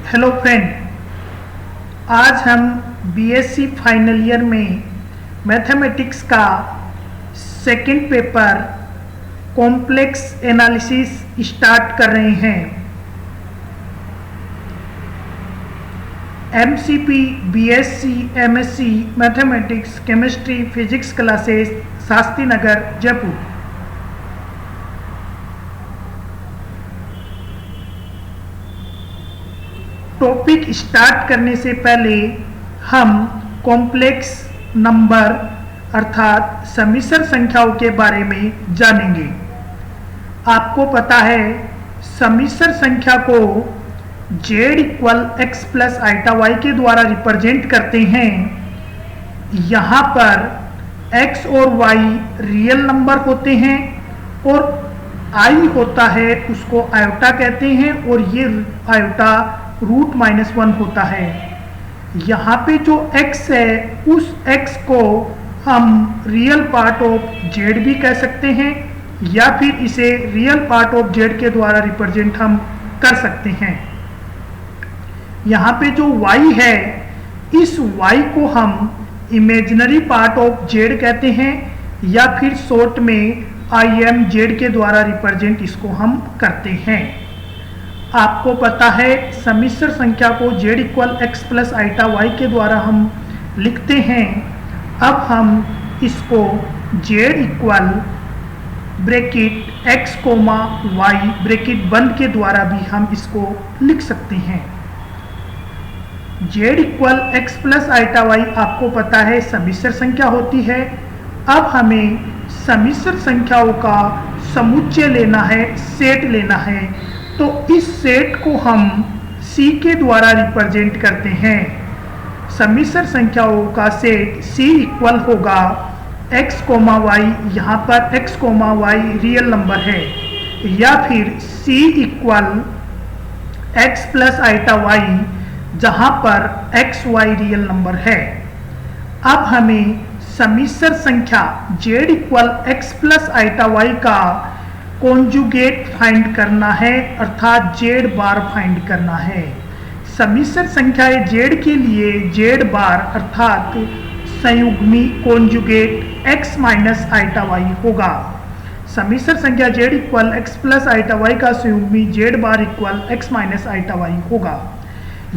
Hello friend, आज हम BSc final year में मैथमेटिक्स का second paper complex analysis start कर रहे हैं। MCP BSc MSc mathematics chemistry physics classes Shastri Nagar Jaipur. Topic start करने से पहले हम कॉम्प्लेक्स नंबर अर्थात सम्मिश्र संख्याओं के बारे में जानेंगे। आपको पता है सम्मिश्र संख्या को z equal x plus iota y के द्वारा रिप्रेजेंट करते हैं। यहाँ पर x और y रियल नंबर होते हैं और i होता है उसको आयोटा कहते हैं और ये आयोटा √-1 होता है। यहाँ पे जो x है उस x को हम रियल पार्ट ऑफ z भी कह सकते हैं या फिर इसे रियल पार्ट ऑफ z के द्वारा रिप्रेजेंट हम कर सकते हैं। यहाँ पे जो y है इस y को हम इमेजिनरी पार्ट ऑफ z कहते हैं या फिर शॉर्ट में IMZ के द्वारा रिप्रेजेंट इसको हम करते हैं। आपको पता है सम्मिश्र संख्या को z equal x plus iota y के द्वारा हम लिखते हैं। अब हम इसको z equal bracket x comma y bracket बंद के द्वारा भी हम इसको लिख सकते हैं। z equal x plus iota y आपको पता है सम्मिश्र संख्या होती है। अब हमें सम्मिश्र संख्याओं का समुच्चय लेना है, सेट लेना है, तो इस सेट को हम C के द्वारा रिप्रेजेंट करते हैं। सम्मिश्र संख्याओं का सेट C इक्वल होगा x कोमा वाई, यहाँ पर x comma y real number है, या फिर C equal x plus iota y जहाँ पर x y रियल नंबर है। अब हमें सम्मिश्र संख्या z equal x plus iota y का कॉन्जुगेट फाइंड करना है अर्थात z बार फाइंड करना है। सम्मिश्र संख्या z के लिए z बार अर्थात संयुग्मी conjugate x minus iota y होगा। सम्मिश्र संख्या z equal x plus iota y का संयुग्मी z बार equal x minus iota y होगा।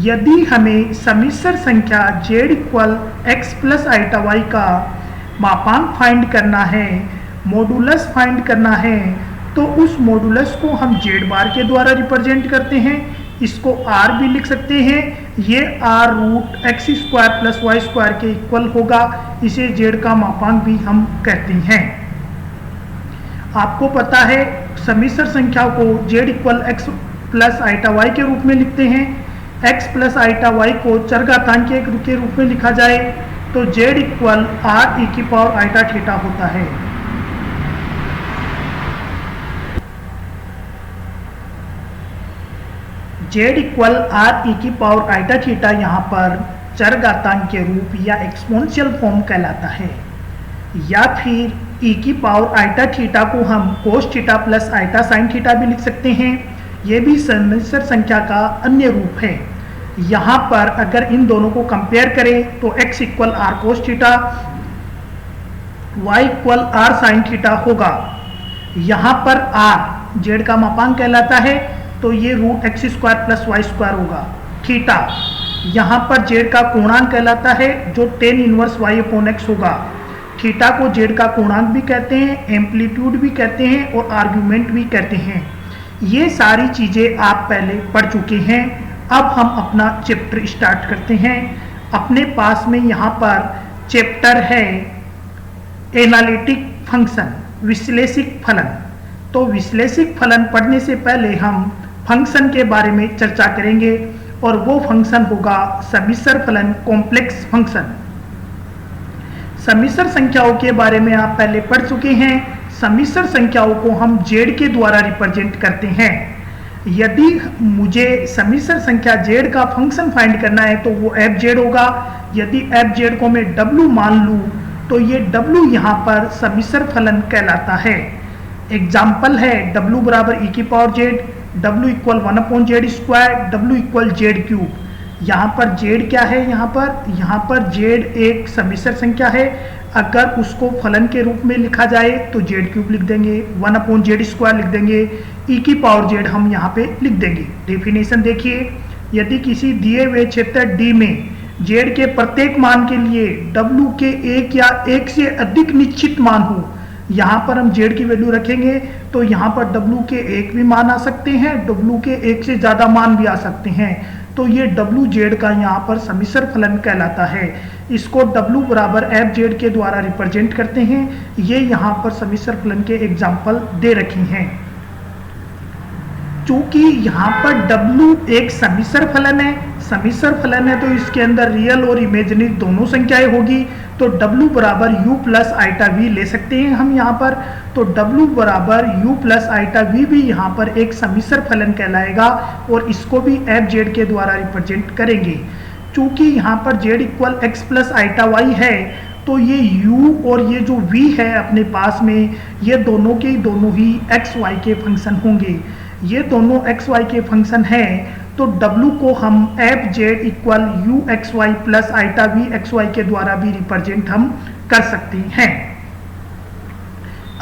यदि हमें सम्मिश्र संख्या z equal x plus iota y का मापांक फाइंड करना है, मॉडुलस फाइंड करना है, तो उस मॉडुलस को हम z बार के द्वारा रिप्रेजेंट करते हैं। इसको r भी लिख सकते हैं। ये r√x² प्लस y² के इक्वल होगा। इसे z का मापांक भी हम कहते हैं। आपको पता है सम्मिश्र संख्या को z equal x plus iota y के रूप में लिखते हैं। x प्लस आइटा वाई को चरघातांक के रूप में लिखा जाए तो z इक्वल r e⁻θ होता है। z इक्वल r e⁻θ यहाँ पर चरघातांक के रूप या एक्सपोनेंशियल फॉर्म कहलाता है, या फिर e⁻θ को हम cos theta plus iota sine theta भी लिख सकते हैं। ये भी सम्मिश्र संख्या का अन्य रूप है। यहाँ पर अगर इन दोनों को कंपेयर करें तो x equal r cos theta, y equal r sine theta होगा। यहाँ पर r z का मापांक कहलाता है तो ये √x² प्लस y² होगा। थीटा यहाँ पर z का पूर्णांक कहलाता है जो tan इनवर्स y/x होगा। थीटा को z का पूर्णांक भी कहते हैं, एम्पलीट्यूड भी कहते हैं और आर्ग्यूमेंट भी कहते हैं। ये सारी चीज़ें आप पहले पढ़ चुके हैं। अब हम अपना चैप्टर स्टार्ट करते हैं। अपने पास में यहाँ पर चैप्टर है एनालिटिक फंक्शन, विश्लेषिक फलन। तो विश्लेषिक फलन पढ़ने से पहले हम फंक्शन के बारे में चर्चा करेंगे और वो फंक्शन होगा सम्मिश्र फलन, कॉम्प्लेक्स फंक्शन। सम्मिश्र संख्याओं के बारे में आप पहले पढ़ चुके हैं। सम्मिश्र संख्याओं को हम z के द्वारा रिप्रेजेंट करते हैं। यदि मुझे सम्मिश्र संख्या z का फंक्शन फाइंड करना है तो वो fz होगा। यदि fz को मैं w मान लूँ तो ये w यहाँ पर सम्मिश्र फलन कहलाता है। एग्जाम्पल है w बराबर e⁻z, W equal 1/z², W equal z³। यहाँ पर z क्या है, यहाँ पर z एक सम्मिश्र संख्या है। अगर उसको फलन के रूप में लिखा जाए तो z³ लिख देंगे, 1/z² लिख देंगे, e⁻z हम यहाँ पे लिख देंगे। डेफिनेशन देखिए, यदि किसी दिए हुए क्षेत्र D में z के प्रत्येक मान के लिए W के एक या एक से अधिक निश्चित मान हो, यहाँ पर हम z की वैल्यू रखेंगे तो यहाँ पर W के एक भी मान आ सकते हैं, W के एक से ज़्यादा मान भी आ सकते हैं, तो ये WZ का यहाँ पर सम्मिश्र फलन कहलाता है। इसको W बराबर FZ के द्वारा रिप्रेजेंट करते हैं। ये यहाँ पर सम्मिश्र फलन के एग्जाम्पल दे रखे हैं। चूंकि यहाँ पर W एक सम्मिश्र फलन है तो इसके अंदर रियल और इमेजिनरी दोनों संख्याएं होगी, तो W बराबर U प्लस आइटा V ले सकते हैं हम यहाँ पर। तो W बराबर U प्लस आइटा V भी यहाँ पर एक सम्मिश्र फलन कहलाएगा और इसको भी FZ के द्वारा रिप्रेजेंट करेंगे। चूंकि यहाँ पर Z equal x plus iota Y है, तो ये U और ये जो V है अपने पास में, ये दोनों के दोनों ही x y के फंक्शन होंगे। ये दोनों x y के फंक्शन हैं, तो W को हम FZ equal UXY plus iota VXY के द्वारा भी रिप्रेजेंट हम कर सकते हैं।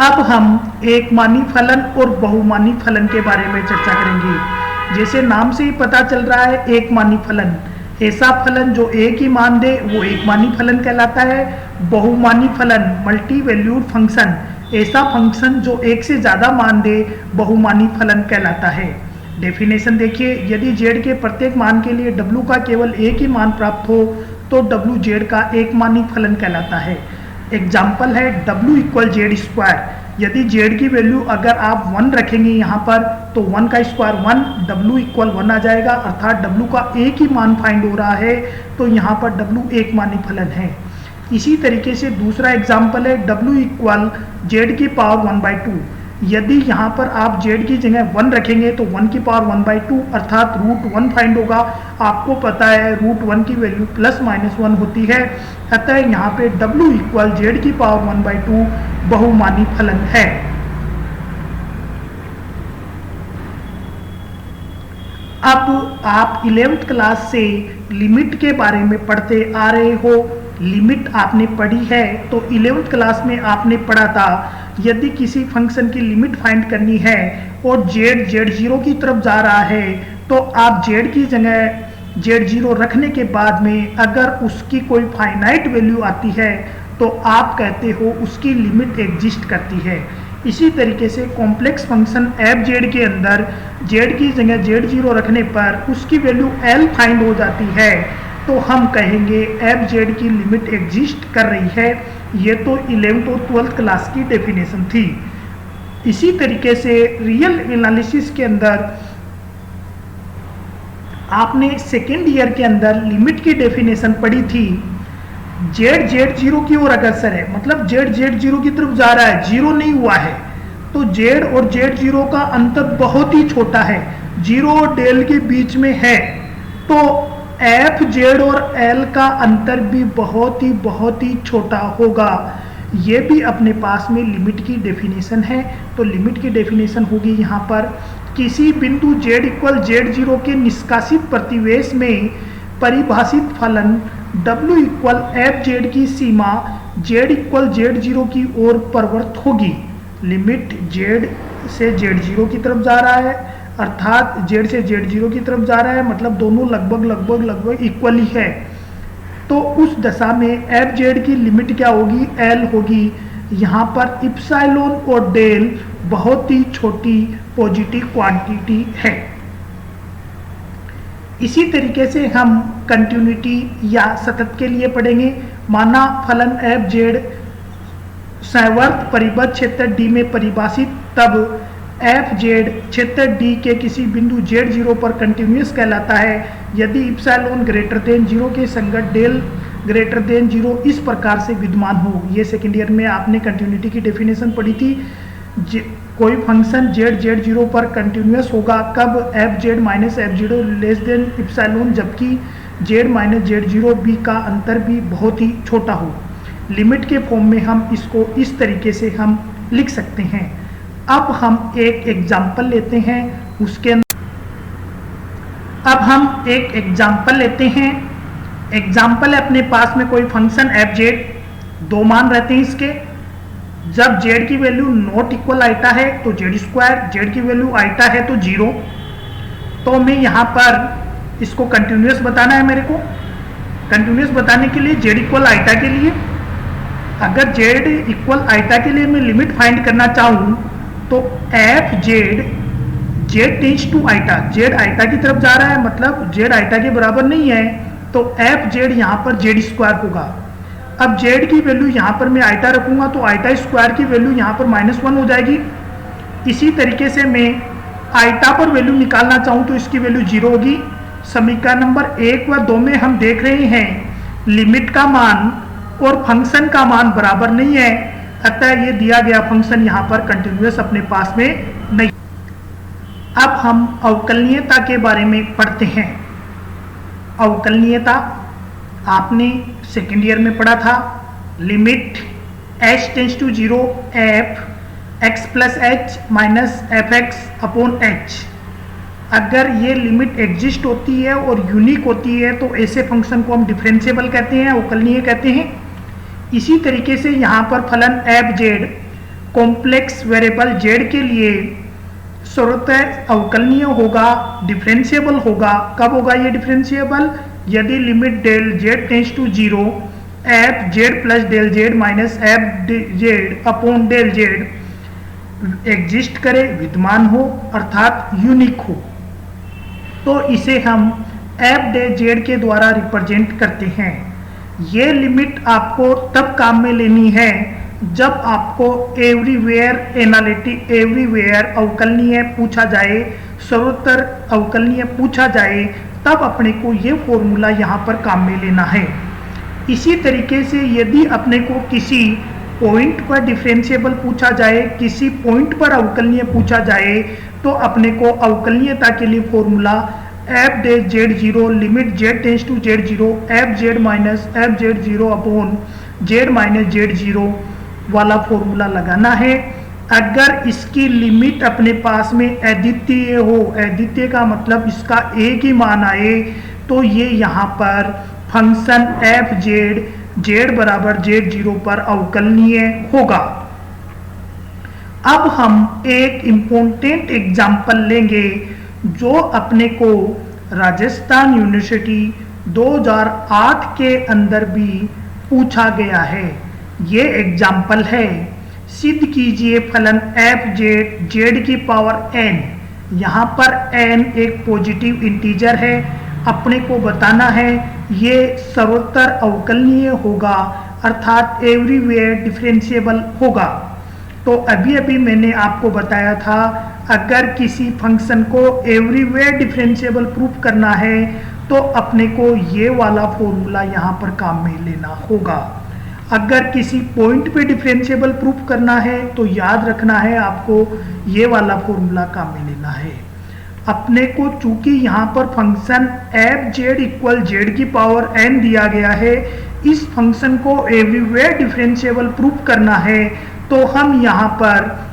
अब हम एक मानी फलन और बहुमानी फलन के बारे में चर्चा करेंगे। जैसे नाम से ही पता चल रहा है, एक मानी फलन ऐसा फलन जो एक ही मान दे वो एक मानी फलन कहलाता है। बहुमानी फलन मल्टी वैल्यूड फंक्शन ऐसा फंक्शन जो एक से ज़्यादा मान दे बहुमानी फलन कहलाता है। डेफिनेशन देखिए, यदि z के प्रत्येक मान के लिए W का केवल एक ही मान प्राप्त हो तो WZ का एक मानी फलन कहलाता है। एग्जाम्पल है W इक्वल z²। यदि z की वैल्यू अगर आप 1 रखेंगे यहाँ पर तो 1 का स्क्वायर 1, W इक्वल 1 आ जाएगा, अर्थात W का एक ही मान फाइंड हो रहा है, तो यहाँ पर W एक मानी फलन है। इसी तरीके से दूसरा एग्जाम्पल है W इक्वल z⁻1/2। यदि यहाँ पर आप z की जगह 1 रखेंगे तो 1⁻1/2 अर्थात √1 फाइंड होगा। आपको पता है √1 की वैल्यू ±1 होती है, अतः यहाँ पे W इक्वल z⁻1/2 बहुमानी फलन है। अब आप 11th क्लास से लिमिट के बारे में पढ़ते आ रहे हो। लिमिट आपने पढ़ी है तो 11th क्लास में आपने पढ़ा था, यदि किसी फंक्शन की लिमिट फाइंड करनी है और z0 की तरफ जा रहा है तो आप z की जगह z0 रखने के बाद में अगर उसकी कोई फाइनाइट वैल्यू आती है तो आप कहते हो उसकी लिमिट एग्जिस्ट करती है। इसी तरीके से कॉम्प्लेक्स फंक्शन f(z) के अंदर z की जगह z0 रखने पर उसकी वैल्यू l फाइंड हो जाती है, तो हम कहेंगे f(z) की लिमिट एग्जिस्ट कर रही है। ये तो 11th और 12th क्लास की डेफिनेशन थी। इसी तरीके से रियल एनालिसिस के अंदर आपने सेकेंड ईयर के अंदर लिमिट की डेफिनेशन पढ़ी थी। z0 की ओर अग्रसर है, मतलब z0 की तरफ जा रहा है, जीरो नहीं हुआ है, तो z और z0 का अंतर बहुत ही छोटा है, 0 और डेल के बीच में है, तो f(z) और l का अंतर भी बहुत ही छोटा होगा। ये भी अपने पास में लिमिट की डेफिनेशन है। तो लिमिट की डेफिनेशन होगी यहाँ पर, किसी बिंदु z इक्वल z0 के निष्कासित प्रतिवेश में परिभाषित फलन W इक्वल f(z) की सीमा z इक्वल z0 की ओर प्रवृत्त होगी। लिमिट z से z0 की तरफ जा रहा है, अर्थात z से z0 की तरफ जा रहा है, मतलब दोनों लगभग इक्वली है, तो उस दशा में f(z) की लिमिट क्या होगी, l होगी। यहाँ पर इप्सिलॉन और डेल बहुत ही छोटी पॉजिटिव क्वांटिटी है। इसी तरीके से हम कंटिन्यूटी या सतत के लिए पढ़ेंगे। माना फलन f(z) संवर्त परिबद्ध क्षेत्र D में परिभाषित, तब f(z) क्षेत्र D के किसी बिंदु z0 पर कंटिन्यूअस कहलाता है यदि इप्सिलॉन ग्रेटर देन 0 के संगत डेल ग्रेटर देन 0 इस प्रकार से विद्यमान हो। ये सेकेंड ईयर में आपने कंटिन्यूटी की डेफिनेशन पढ़ी थी। कोई फंक्शन z0 पर कंटिन्यूअस होगा कब, f(z) minus f0 less than epsilon, जबकि z माइनस z0 b का अंतर भी बहुत ही छोटा हो। लिमिट के फॉर्म में हम इसको इस तरीके से हम लिख सकते हैं। अब हम एक एग्जाम्पल लेते हैं, उसके अंदर अब हम एक एग्जाम्पल लेते हैं। एग्जाम्पल है, अपने पास में कोई फंक्शन एफ जेड, दो मान रहते हैं इसके। जब जेड की वैल्यू नॉट इक्वल आइटा है तो जेड स्क्वायर, जेड की वैल्यू आइटा है तो 0। तो मैं यहाँ पर इसको कंटिन्यूस बताना है मेरे को। कंटिन्यूस बताने के लिए जेड इक्वल आइटा के लिए, अगर जेड इक्वल आइटा के लिए मैं लिमिट फाइंड करना चाहूँ तो f z, z tends to iota, z iota की तरफ जा रहा है, मतलब जेड आइटा के बराबर नहीं है, तो एफ जेड यहाँ पर जेड स्क्वायर होगा। अब जेड की वैल्यू यहाँ पर मैं आइटा रखूंगा तो आइटा स्क्वायर की वैल्यू यहाँ पर -1 हो जाएगी। इसी तरीके से मैं आइटा पर वैल्यू निकालना चाहूँ तो इसकी वैल्यू 0 होगी। समीकरण नंबर 1 व 2 में हम देख रहे हैं लिमिट का मान और फंक्शन का मान बराबर नहीं है, अतः ये दिया गया फंक्शन यहाँ पर कंटिन्यूस अपने पास में नहीं। अब हम अवकलनीयता के बारे में पढ़ते हैं। अवकलनीयता आपने सेकेंड ईयर में पढ़ा था। Limit h tends to 0 f x plus h minus f x upon h. अगर ये लिमिट एग्जिस्ट होती है और यूनिक होती है तो ऐसे फंक्शन को हम डिफरेंशिएबल कहते हैं, अवकलनीय कहते हैं। इसी तरीके से यहाँ पर फलन F Z complex variable Z के लिए स्वतः अवकलनीय होगा, डिफरेंशिएबल होगा। कब होगा ये डिफरेंशिएबल? यदि limit del Z tends to 0 F Z plus del Z minus F Z upon del z exist करे, विद्यमान हो, अर्थात यूनिक हो, तो इसे हम एफ डे जेड के द्वारा रिप्रेजेंट करते हैं। ये लिमिट आपको तब काम में लेनी है जब आपको एवरीवेयर एनालिटिक, एवरीवेयर अवकलनीय पूछा जाए, सर्वोत्तर अवकलनीय पूछा जाए, तब अपने को ये फॉर्मूला यहाँ पर काम में लेना है। इसी तरीके से यदि अपने को किसी पॉइंट पर डिफरेंशिएबल पूछा जाए, किसी पॉइंट पर अवकलनीय पूछा जाए, तो अपने को अवकलनीयता के लिए formula F dash Z 0 limit Z tends to Z 0 F Z minus F Z 0 upon Z minus Z 0 वाला फॉर्मूला लगाना है। अगर इसकी लिमिट अपने पास में अद्वितीय हो, अद्वितीय का मतलब इसका एक ही मान आए, तो ये यहाँ पर फंक्शन एफ जेड जेड बराबर जेड 0 पर अवकलनीय होगा। अब हम एक इम्पोर्टेंट एग्जाम्पल लेंगे जो अपने को राजस्थान यूनिवर्सिटी 2008 के अंदर भी पूछा गया है। ये एग्जाम्पल है, सिद्ध कीजिए फलन एफ जेड जेड की पावर n, यहाँ पर n एक पॉजिटिव इंटीजर है, अपने को बताना है ये सर्वोत्तर अवकलनीय होगा, अर्थात एवरीवेयर डिफरेंशिएबल होगा। तो अभी अभी मैंने आपको बताया था, अगर किसी फंक्शन को एवरीवेयर डिफरेंशिएबल प्रूफ करना है तो अपने को ये वाला फॉर्मूला यहाँ पर काम में लेना होगा। अगर किसी पॉइंट पे डिफरेंशिएबल प्रूफ करना है तो याद रखना है आपको ये वाला फॉर्मूला काम में लेना है। अपने को चूंकि यहाँ पर function F Z equal Z की पावर n दिया गया है, इस फंक्शन को एवरीवेयर डिफरेंशिएबल प्रूफ करना है, तो हम यहाँ पर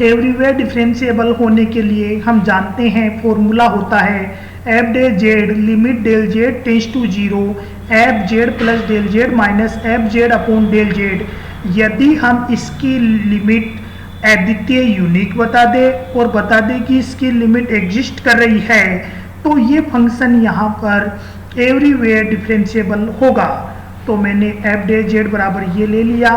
एवरीवेयर डिफरेंशिएबल होने के लिए हम जानते हैं फॉर्मूला होता है F dash Z limit del Z tends to 0 F Z plus del Z minus F Z upon del Z. यदि हम इसकी लिमिट अद्वितीय यूनिक बता दे और बता दे कि इसकी लिमिट एग्जिस्ट कर रही है, तो ये फंक्शन यहाँ पर एवरीवेयर डिफरेंशिएबल होगा। तो मैंने एफ डे जेड बराबर ये ले लिया।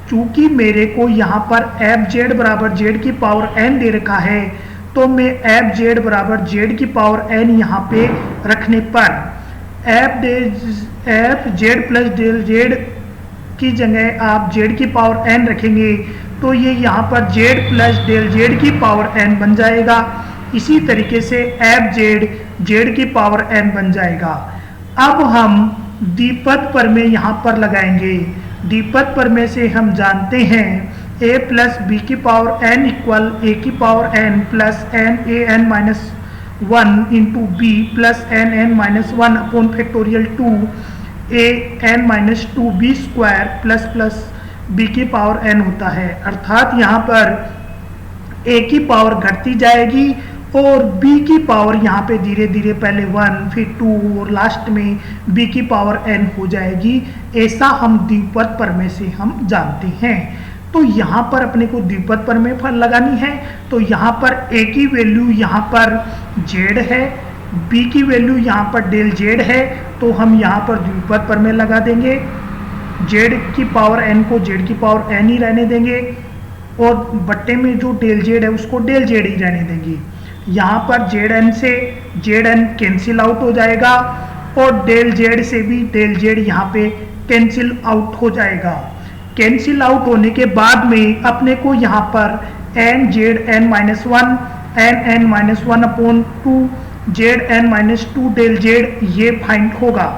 चूंकि मेरे को यहाँ पर एफ जेड बराबर जेड की पावर n दे रखा है, तो मैं एफ जेड बराबर जेड की पावर n यहाँ पे रखने पर F Z plus del Z की जगह आप जेड की पावर n रखेंगे तो ये यहाँ पर जेड प्लस डेल जेड की पावर n बन जाएगा। इसी तरीके से एफ जेड जेड की पावर n बन जाएगा। अब हम द्विपद प्रमेय यहाँ पर लगाएंगे। द्विपद प्रमेय से हम जानते हैं a प्लस बी की पावर n इक्वल a की power n plus n a n minus 1 into B plus n n minus 1 upon factorial 2 a n minus 2 B square plus plus b की पावर n होता है। अर्थात यहाँ पर ए की power घटती जाएगी और b की पावर यहाँ पे धीरे धीरे पहले 1 फिर 2 और लास्ट में b की पावर n हो जाएगी। ऐसा हम द्विपद प्रमेय से हम जानते हैं। तो यहाँ पर अपने को द्विपद प्रमेय फल लगानी है। तो यहाँ पर a की वैल्यू यहाँ पर z है, b की वैल्यू यहाँ पर डेल z है, तो हम यहाँ पर द्विपद प्रमेय लगा देंगे। z की पावर n को z की पावर n ही रहने देंगे और बट्टे में जो डेल z है उसको डेल z ही रहने देंगे। यहाँ पर Zn से Zn कैंसिल आउट हो जाएगा और डेल Z से भी डेल Z यहाँ पे कैंसिल आउट हो जाएगा। कैंसिल आउट होने के बाद में अपने को यहाँ पर Zn minus 1 Nn minus 1 upon 2 Zn minus 2 del Z ये फाइंड होगा।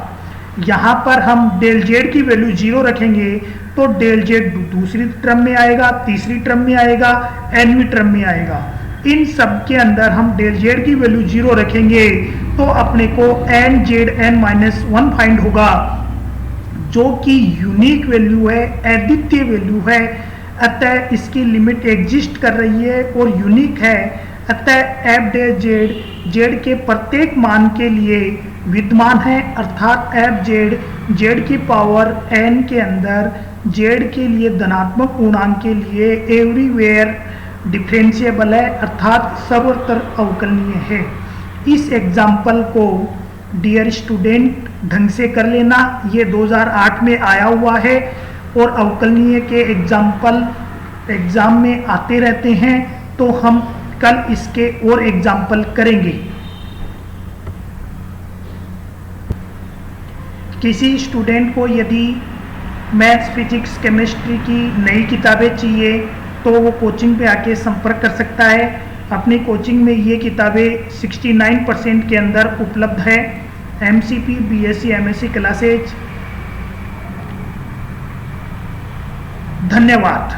यहाँ पर हम डेल Z की वैल्यू 0 रखेंगे तो डेल Z दूसरी टर्म में आएगा, तीसरी टर्म में आएगा, nवीं टर्म में आएगा। इन सब के अंदर हम डेल Z की वैल्यू 0 रखेंगे तो अपने को Nzn माइनस 1 फाइंड होगा, जो कि यूनिक वैल्यू है, अद्वितीय वैल्यू है। अतः इसकी लिमिट एग्जिस्ट कर रही है और यूनिक है। अतः f डेल Z Z के प्रत्येक मान के लिए विद्यमान है, अर्थात f z की पावर n के अंदर z के लिए धनात्मक पूर्णांक के लिए एवरीवेयर डिफरेंशिएबल है, अर्थात सर्वत्र अवकलनीय है। इस एग्जाम्पल को डियर स्टूडेंट ढंग से कर लेना, ये 2008 में आया हुआ है और अवकलनीय के एग्जाम्पल एग्जाम में आते रहते हैं, तो हम कल इसके और एग्जाम्पल करेंगे। किसी स्टूडेंट को यदि मैथ्स, फिजिक्स, केमिस्ट्री की नई किताबें चाहिए तो वो कोचिंग पे आके संपर्क कर सकता है। अपनी कोचिंग में ये किताबें 69% के अंदर उपलब्ध है। MCP, BSc, MSc classes. धन्यवाद।